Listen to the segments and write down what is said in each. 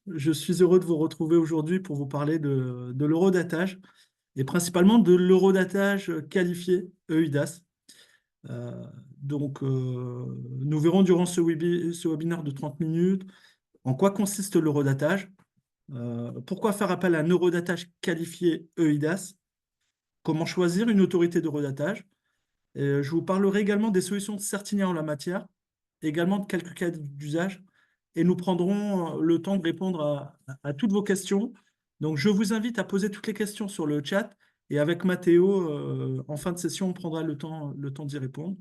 Je suis heureux de vous retrouver aujourd'hui pour vous parler de l'eurodatage et principalement de l'eurodatage qualifié EUDAS. Euh, nous verrons durant ce webinaire de 30 minutes en quoi consiste l'eurodatage, pourquoi faire appel à un eurodatage qualifié EUDAS, comment choisir une autorité d'eurodatage. Et je vous parlerai également des solutions de Certinia en la matière, également de quelques cas d'usage, et nous prendrons le temps de répondre à toutes vos questions. Donc, je vous invite à poser toutes les questions sur le chat, et avec Mathéo, en fin de session, on prendra le temps d'y répondre.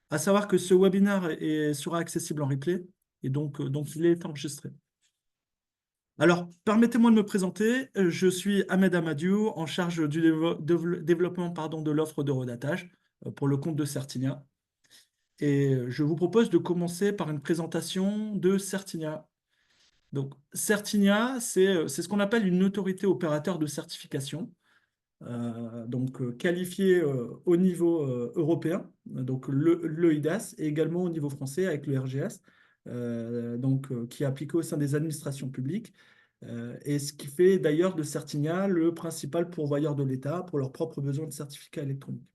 À savoir que ce webinaire sera accessible en replay, et donc il est enregistré. Alors, permettez-moi de me présenter. Je suis Ahmed Amadiou, en charge du développement de l'offre d'Eurodatage pour le compte de Certinia. Et je vous propose de commencer par une présentation de Certinia. Donc, Certinia, c'est ce qu'on appelle une autorité opérateur de certification, qualifiée au niveau européen, donc l'EIDAS, et également au niveau français avec le RGS, qui est appliqué au sein des administrations publiques, et ce qui fait d'ailleurs de Certinia le principal pourvoyeur de l'État pour leurs propres besoins de certificats électroniques.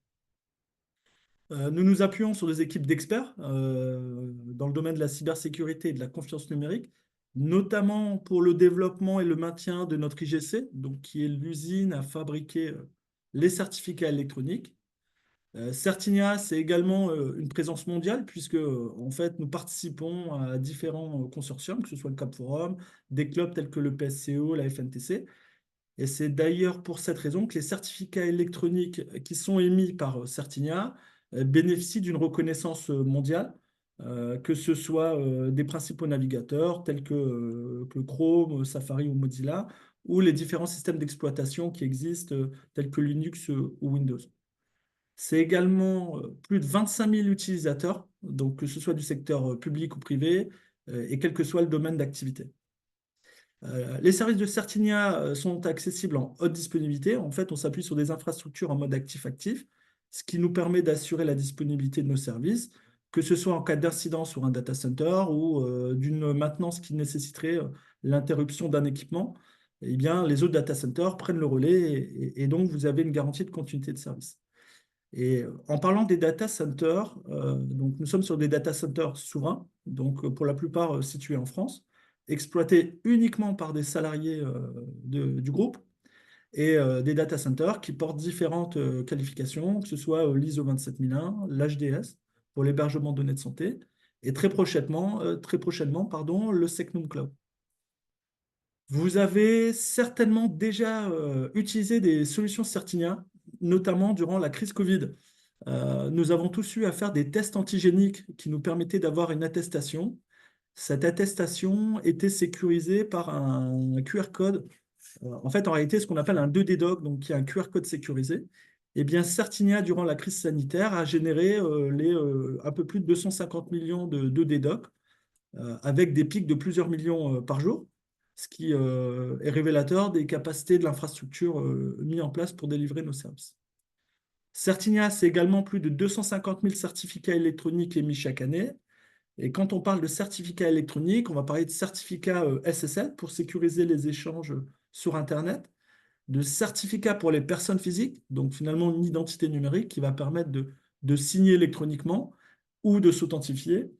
Nous nous appuyons sur des équipes d'experts dans le domaine de la cybersécurité et de la confiance numérique, notamment pour le développement et le maintien de notre IGC, donc qui est l'usine à fabriquer les certificats électroniques. Certinia, c'est également une présence mondiale puisque en fait, nous participons à différents consortiums, que ce soit le CAP Forum, des clubs tels que le PSCO, la FNTC. Et c'est d'ailleurs pour cette raison que les certificats électroniques qui sont émis par Certinia bénéficient d'une reconnaissance mondiale, que ce soit des principaux navigateurs tels que Chrome, Safari ou Mozilla, ou les différents systèmes d'exploitation qui existent tels que Linux ou Windows. C'est également plus de 25 000 utilisateurs, donc que ce soit du secteur public ou privé, et quel que soit le domaine d'activité. Les services de Certinia sont accessibles en haute disponibilité. En fait, on s'appuie sur des infrastructures en mode actif-actif, ce qui nous permet d'assurer la disponibilité de nos services, que ce soit en cas d'incident sur un data center ou d'une maintenance qui nécessiterait l'interruption d'un équipement. Eh bien, les autres data centers prennent le relais et donc vous avez une garantie de continuité de service. Et en parlant des data centers, donc nous sommes sur des data centers souverains, donc pour la plupart situés en France, exploités uniquement par des salariés du groupe, et des data centers qui portent différentes qualifications, que ce soit l'ISO 27001, l'HDS pour l'hébergement de données de santé, et très prochainement, pardon, le Secnum Cloud. Vous avez certainement déjà utilisé des solutions Certinia, notamment durant la crise Covid. Nous avons tous eu à faire des tests antigéniques qui nous permettaient d'avoir une attestation. Cette attestation était sécurisée par un QR code. En fait, en réalité, ce qu'on appelle un 2D-Doc, donc qui est un QR code sécurisé. Eh bien, Certinia, durant la crise sanitaire, a généré un peu plus de 250 millions de 2D-Doc avec des pics de plusieurs millions par jour, ce qui est révélateur des capacités de l'infrastructure mise en place pour délivrer nos services. Certinia, c'est également plus de 250 000 certificats électroniques émis chaque année. Et quand on parle de certificats électroniques, on va parler de certificats SSL pour sécuriser les échanges sur Internet, de certificats pour les personnes physiques, donc finalement une identité numérique qui va permettre de signer électroniquement ou de s'authentifier,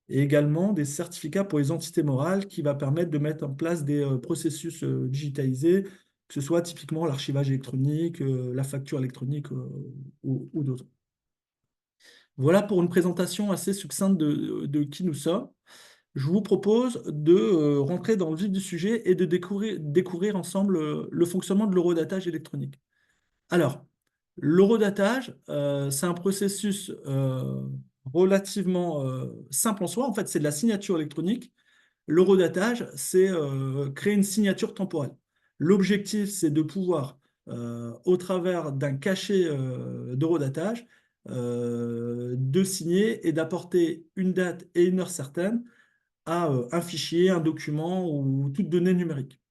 et également des certificats pour les entités morales qui va permettre de mettre en place des processus digitalisés, que ce soit typiquement l'archivage électronique, la facture électronique ou d'autres. Voilà pour une présentation assez succincte de qui nous sommes. Je vous propose de rentrer dans le vif du sujet et de découvrir ensemble le fonctionnement de l'eurodatage électronique. Alors, l'eurodatage, c'est un processus relativement simple en soi. En fait, c'est de la signature électronique. L'eurodatage, c'est créer une signature temporelle. L'objectif, c'est de pouvoir, au travers d'un cachet d'eurodatage, de signer et d'apporter une date et une heure certaine à un fichier, un document ou toute donnée numérique.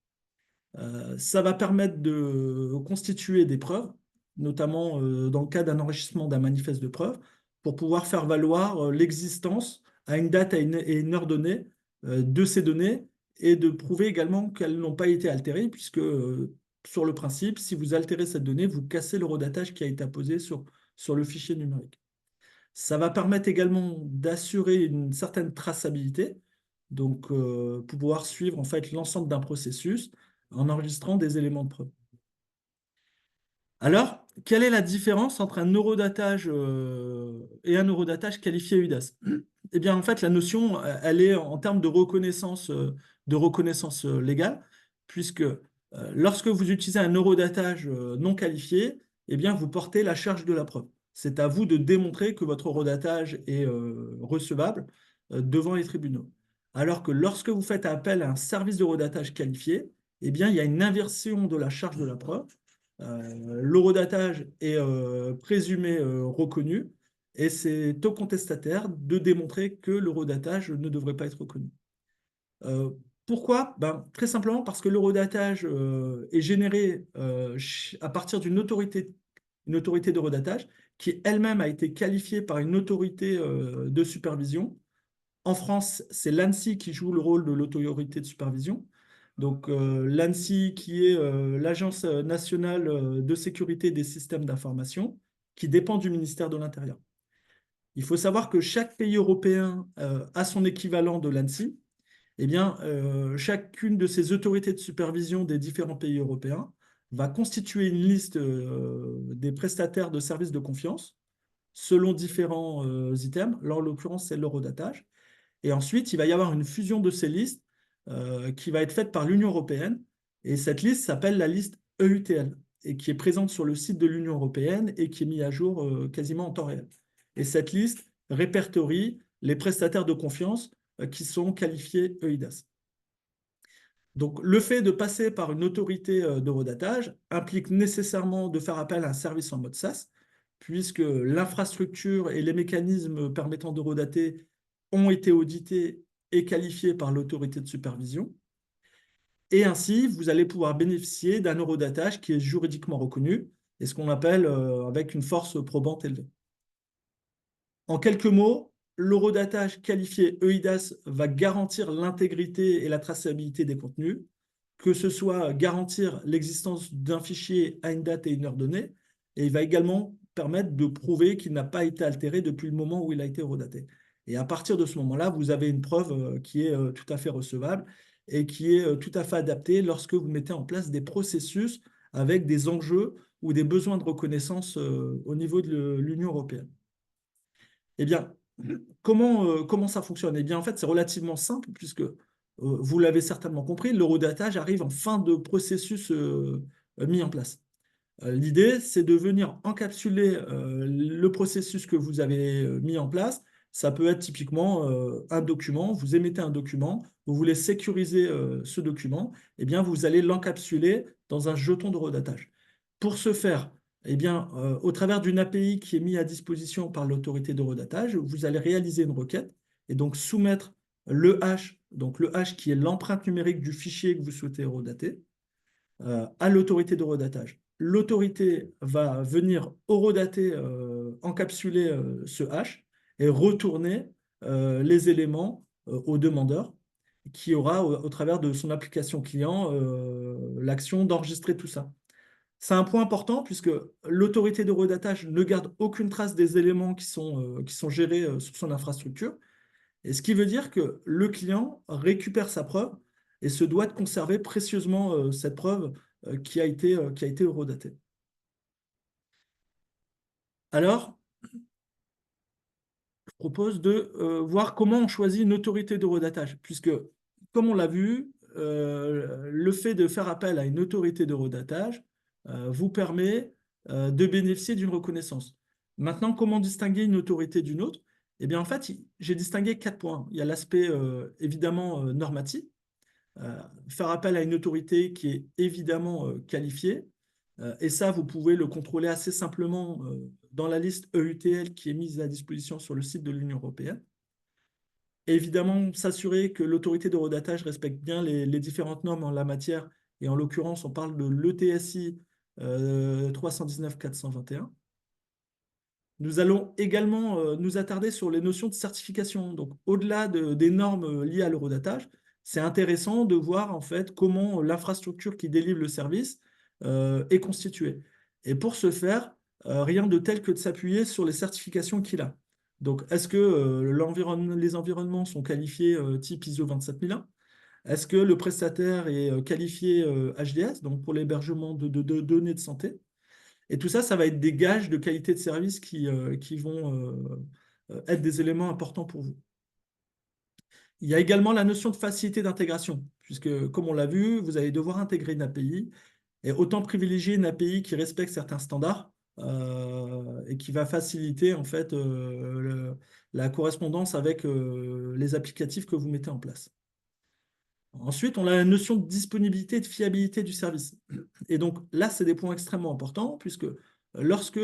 Ça va permettre de constituer des preuves, notamment dans le cas d'un enrichissement d'un manifeste de preuve, pour pouvoir faire valoir l'existence à une date et une heure donnée de ces données et de prouver également qu'elles n'ont pas été altérées, puisque sur le principe, si vous altérez cette donnée, vous cassez l'horodatage qui a été apposé sur le fichier numérique. Ça va permettre également d'assurer une certaine traçabilité, donc pouvoir suivre en fait l'ensemble d'un processus en enregistrant des éléments de preuve. Alors, quelle est la différence entre un horodatage et un horodatage qualifié EUDAS? Eh bien, en fait, la notion, elle est en termes de reconnaissance légale, puisque lorsque vous utilisez un horodatage non qualifié, eh bien, vous portez la charge de la preuve. C'est à vous de démontrer que votre horodatage est recevable devant les tribunaux. Alors que lorsque vous faites appel à un service de horodatage qualifié, eh bien, il y a une inversion de la charge de la preuve. L'horodatage est présumé reconnu et c'est au contestataire de démontrer que l'horodatage ne devrait pas être reconnu. Euh, Pourquoi? Ben, très simplement parce que l'horodatage est généré à partir d'une autorité, une autorité d'horodatage qui elle-même a été qualifiée par une autorité de supervision. En France, c'est l'ANSSI qui joue le rôle de l'autorité de supervision. Donc, l'ANSSI, qui est l'Agence nationale de sécurité des systèmes d'information, qui dépend du ministère de l'Intérieur. Il faut savoir que chaque pays européen a son équivalent de l'ANSSI. Eh bien, chacune de ces autorités de supervision des différents pays européens va constituer une liste des prestataires de services de confiance selon différents items. Là, en l'occurrence, c'est l'eurodatage. Et ensuite, il va y avoir une fusion de ces listes qui va être faite par l'Union européenne. Et cette liste s'appelle la liste EUTL et qui est présente sur le site de l'Union européenne et qui est mise à jour quasiment en temps réel. Et cette liste répertorie les prestataires de confiance qui sont qualifiés EIDAS. Donc, le fait de passer par une autorité d'horodatage implique nécessairement de faire appel à un service en mode SaaS, puisque l'infrastructure et les mécanismes permettant d'horodater ont été audités et qualifiés par l'autorité de supervision. Et ainsi, vous allez pouvoir bénéficier d'un horodatage qui est juridiquement reconnu et ce qu'on appelle avec une force probante élevée. En quelques mots, l'horodatage qualifié EIDAS va garantir l'intégrité et la traçabilité des contenus, que ce soit garantir l'existence d'un fichier à une date et une heure donnée, et il va également permettre de prouver qu'il n'a pas été altéré depuis le moment où il a été horodaté. Et à partir de ce moment-là, vous avez une preuve qui est tout à fait recevable et qui est tout à fait adaptée lorsque vous mettez en place des processus avec des enjeux ou des besoins de reconnaissance au niveau de l'Union européenne. Eh bien, comment ça fonctionne? Eh bien, en fait, c'est relativement simple puisque vous l'avez certainement compris, l'horodatage arrive en fin de processus mis en place. L'idée, c'est de venir encapsuler le processus que vous avez mis en place. Ça peut être typiquement un document. Vous émettez un document, vous voulez sécuriser ce document, eh bien, vous allez l'encapsuler dans un jeton d'horodatage. Pour ce faire, eh bien, au travers d'une API qui est mise à disposition par l'autorité d'horodatage, vous allez réaliser une requête et donc soumettre le hash, donc le hash qui est l'empreinte numérique du fichier que vous souhaitez horodater, à l'autorité d'horodatage. L'autorité va venir horodater, encapsuler ce hash et retourner les éléments au demandeur qui aura, au travers de son application client, l'action d'enregistrer tout ça. C'est un point important puisque l'autorité de redatage ne garde aucune trace des éléments qui sont gérés sur son infrastructure. Et ce qui veut dire que le client récupère sa preuve et se doit de conserver précieusement cette preuve qui a été horodatée. Alors, je propose de voir comment on choisit une autorité de redatage, puisque, comme on l'a vu, le fait de faire appel à une autorité de redatage vous permet de bénéficier d'une reconnaissance. Maintenant, comment distinguer une autorité d'une autre? Eh bien, en fait, j'ai distingué 4 points. Il y a l'aspect évidemment normatif, faire appel à une autorité qui est évidemment qualifiée. Et ça, vous pouvez le contrôler assez simplement dans la liste EUTL qui est mise à disposition sur le site de l'Union européenne. Et évidemment, s'assurer que l'autorité de redatage respecte bien les différentes normes en la matière. Et en l'occurrence, on parle de l'ETSI 319-421. Nous allons également nous attarder sur les notions de certification. Donc, au-delà des normes liées à l'eurodatage, c'est intéressant de voir en fait comment l'infrastructure qui délivre le service est constituée. Et pour ce faire, rien de tel que de s'appuyer sur les certifications qu'il a. Donc, est-ce que les environnements sont qualifiés type ISO 27001? Est-ce que le prestataire est qualifié HDS, donc pour l'hébergement de données de santé? Et tout ça, ça va être des gages de qualité de service qui vont être des éléments importants pour vous. Il y a également la notion de facilité d'intégration, puisque, comme on l'a vu, vous allez devoir intégrer une API, et autant privilégier une API qui respecte certains standards et qui va faciliter en fait la correspondance avec les applicatifs que vous mettez en place. Ensuite, on a la notion de disponibilité et de fiabilité du service. Et donc là, c'est des points extrêmement importants, puisque lorsque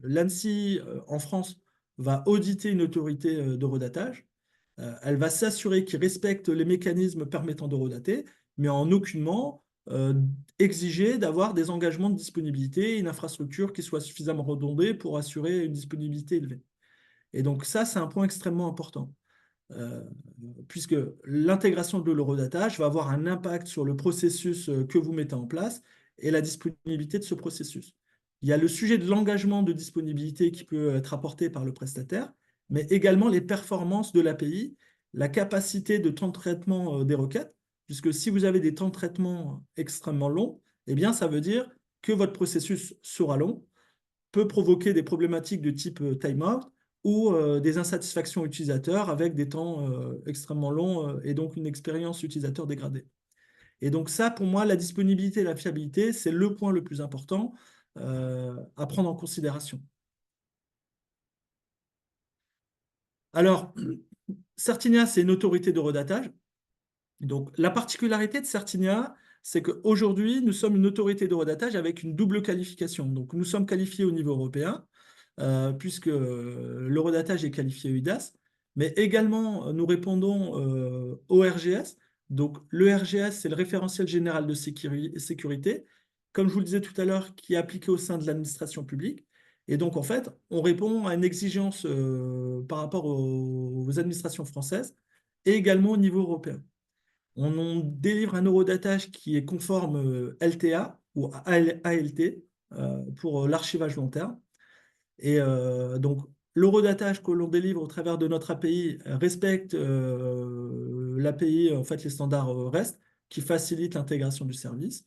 l'ANSSI en France va auditer une autorité d'horodatage, elle va s'assurer qu'il respecte les mécanismes permettant d'horodater, mais en aucunement exiger d'avoir des engagements de disponibilité et une infrastructure qui soit suffisamment redondée pour assurer une disponibilité élevée. Et donc ça, c'est un point extrêmement important. Euh, Puisque l'intégration de l'horodatage va avoir un impact sur le processus que vous mettez en place et la disponibilité de ce processus. Il y a le sujet de l'engagement de disponibilité qui peut être apporté par le prestataire, mais également les performances de l'API, la capacité de temps de traitement des requêtes, puisque si vous avez des temps de traitement extrêmement longs, eh bien, ça veut dire que votre processus sera long, peut provoquer des problématiques de type timeout ou des insatisfactions utilisateurs avec des temps extrêmement longs et donc une expérience utilisateur dégradée. Et donc ça, pour moi, la disponibilité et la fiabilité, c'est le point le plus important à prendre en considération. Alors, Certinia, c'est une autorité de redatage. Donc, la particularité de Certinia, c'est qu'aujourd'hui, nous sommes une autorité de redatage avec une double qualification. Donc, nous sommes qualifiés au niveau européen, puisque le redatage est qualifié EIDAS, mais également, nous répondons au RGS. Donc, le RGS, c'est le référentiel général de sécurité, comme je vous le disais tout à l'heure, qui est appliqué au sein de l'administration publique. Et donc, en fait, on répond à une exigence par rapport aux administrations françaises et également au niveau européen. On délivre un eurodatage qui est conforme LTA ou ALT pour l'archivage long terme. Et donc, l'eurodatage que l'on délivre au travers de notre API respecte l'API, en fait, les standards REST qui facilitent l'intégration du service.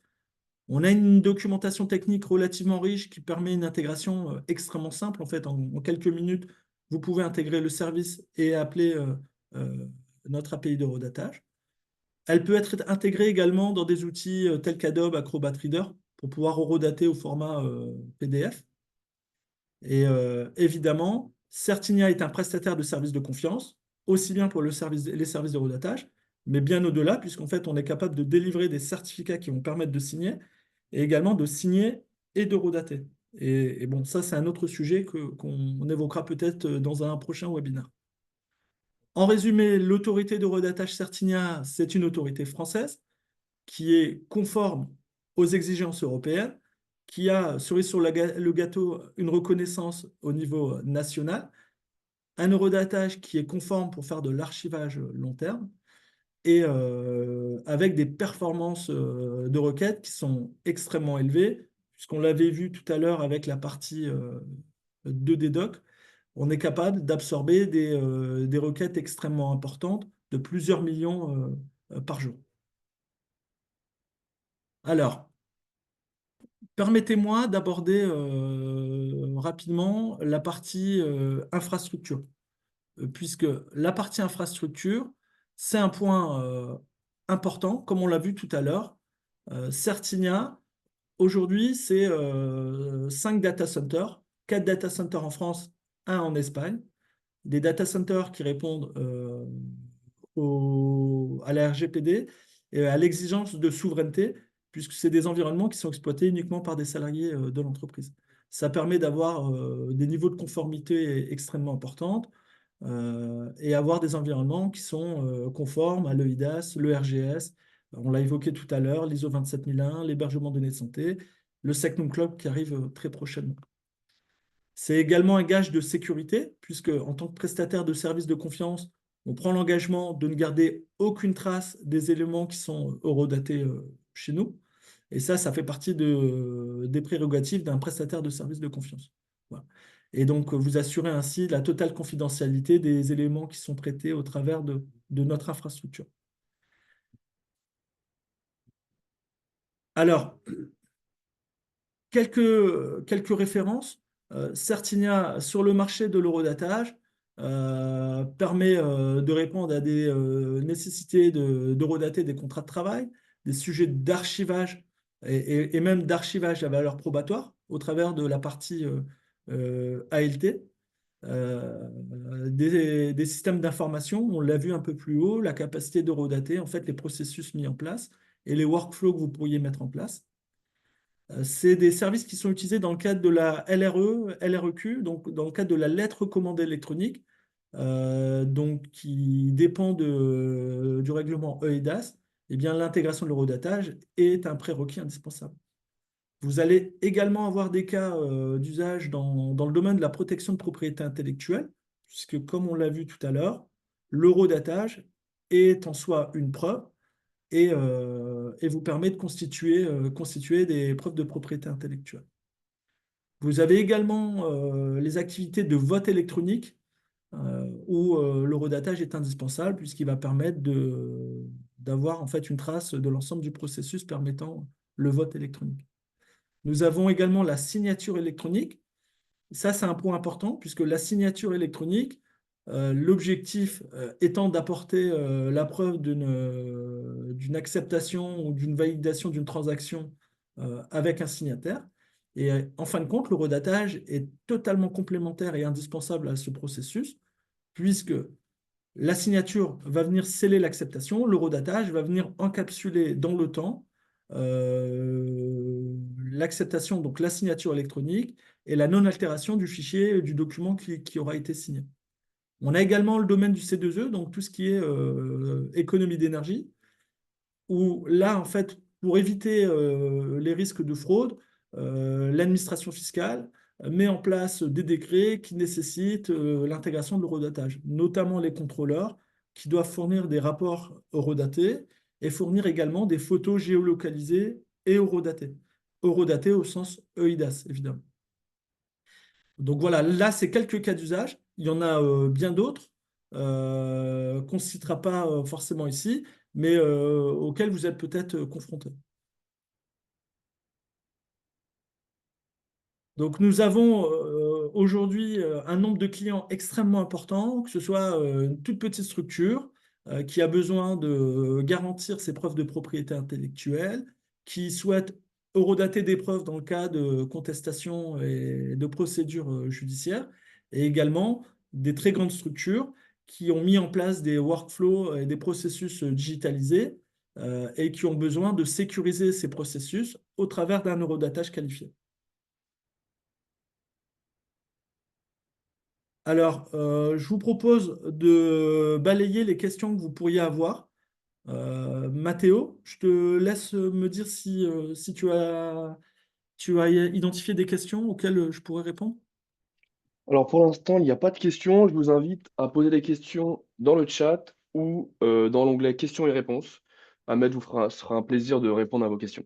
On a une documentation technique relativement riche qui permet une intégration extrêmement simple. En fait, en quelques minutes, vous pouvez intégrer le service et appeler notre API d'eurodatage. Elle peut être intégrée également dans des outils tels qu'Adobe Acrobat Reader pour pouvoir horodater au format PDF. Et évidemment, Certinia est un prestataire de services de confiance, aussi bien pour les services de horodatage, mais bien au-delà, puisqu'en fait, on est capable de délivrer des certificats qui vont permettre de signer, et également de signer et de horodater. Et bon, ça, c'est un autre sujet qu'on évoquera peut-être dans un prochain webinaire. En résumé, l'autorité de horodatage Certinia, c'est une autorité française qui est conforme aux exigences européennes, qui a, cerise sur le gâteau, une reconnaissance au niveau national, un eurodatage qui est conforme pour faire de l'archivage long terme, et avec des performances de requêtes qui sont extrêmement élevées, puisqu'on l'avait vu tout à l'heure avec la partie de DDoC, on est capable d'absorber des requêtes extrêmement importantes de plusieurs millions par jour. Alors, permettez-moi d'aborder rapidement la partie infrastructure, puisque la partie infrastructure, c'est un point important, comme on l'a vu tout à l'heure. Certinia, aujourd'hui, c'est 5 data centers, 4 data centers en France, un en Espagne, des data centers qui répondent à la RGPD et à l'exigence de souveraineté, puisque c'est des environnements qui sont exploités uniquement par des salariés de l'entreprise. Ça permet d'avoir des niveaux de conformité extrêmement importants et avoir des environnements qui sont conformes à l'EIDAS, le RGS, on l'a évoqué tout à l'heure, l'ISO 27001, l'hébergement de données de santé, le Secnum Cloud qui arrive très prochainement. C'est également un gage de sécurité, puisque en tant que prestataire de services de confiance, On prend l'engagement de ne garder aucune trace des éléments qui sont horodatés chez nous. Et ça fait partie des prérogatives d'un prestataire de service de confiance. Voilà. Et donc, vous assurez ainsi la totale confidentialité des éléments qui sont traités au travers de notre infrastructure. Alors, quelques références. Certinia, sur le marché de l'horodatage, permet de répondre à des nécessités d'horodater des contrats de travail, des sujets d'archivage et même d'archivage à valeur probatoire au travers de la partie ALT. Des systèmes d'information, on l'a vu un peu plus haut, la capacité d'horodater, en fait, les processus mis en place et les workflows que vous pourriez mettre en place. C'est des services qui sont utilisés dans le cadre de la LRE, LREQ, donc dans le cadre de la lettre recommandée électronique, donc qui dépend du règlement EIDAS. Eh bien, l'intégration de l'horodatage est un prérequis indispensable. Vous allez également avoir des cas d'usage dans le domaine de la protection de propriété intellectuelle, puisque comme on l'a vu tout à l'heure, l'horodatage est en soi une preuve et vous permet de constituer des preuves de propriété intellectuelle. Vous avez également les activités de vote électronique où l'horodatage est indispensable puisqu'il va permettre d'avoir en fait une trace de l'ensemble du processus permettant le vote électronique. Nous avons également la signature électronique. Ça, c'est un point important puisque la signature électronique, l'objectif étant d'apporter la preuve d'une acceptation ou d'une validation d'une transaction avec un signataire. Et en fin de compte, le redatage est totalement complémentaire et indispensable à ce processus puisque la signature va venir sceller l'acceptation, le redatage va venir encapsuler dans le temps l'acceptation, donc la signature électronique et la non-altération du fichier, du document qui aura été signé. On a également le domaine du C2E, donc tout ce qui est économie d'énergie, où là, en fait, pour éviter les risques de fraude, l'administration fiscale met en place des décrets qui nécessitent l'intégration de l'horodatage, notamment les contrôleurs qui doivent fournir des rapports horodatés et fournir également des photos géolocalisées et horodatées. Horodatées au sens EIDAS, évidemment. Donc voilà, là, c'est quelques cas d'usage. Il y en a bien d'autres qu'on ne citera pas forcément ici, mais auxquels vous êtes peut-être confrontés. Donc nous avons aujourd'hui un nombre de clients extrêmement important, que ce soit une toute petite structure qui a besoin de garantir ses preuves de propriété intellectuelle, qui souhaite horodater des preuves dans le cas de contestation et de procédures judiciaires, et également des très grandes structures qui ont mis en place des workflows et des processus digitalisés et qui ont besoin de sécuriser ces processus au travers d'un horodatage qualifié. Alors, je vous propose de balayer les questions que vous pourriez avoir. Mathéo, je te laisse me dire si tu as identifié des questions auxquelles je pourrais répondre. Alors pour l'instant, il n'y a pas de questions. Je vous invite à poser des questions dans le chat ou dans l'onglet questions et réponses. Ahmed vous fera, sera un plaisir de répondre à vos questions.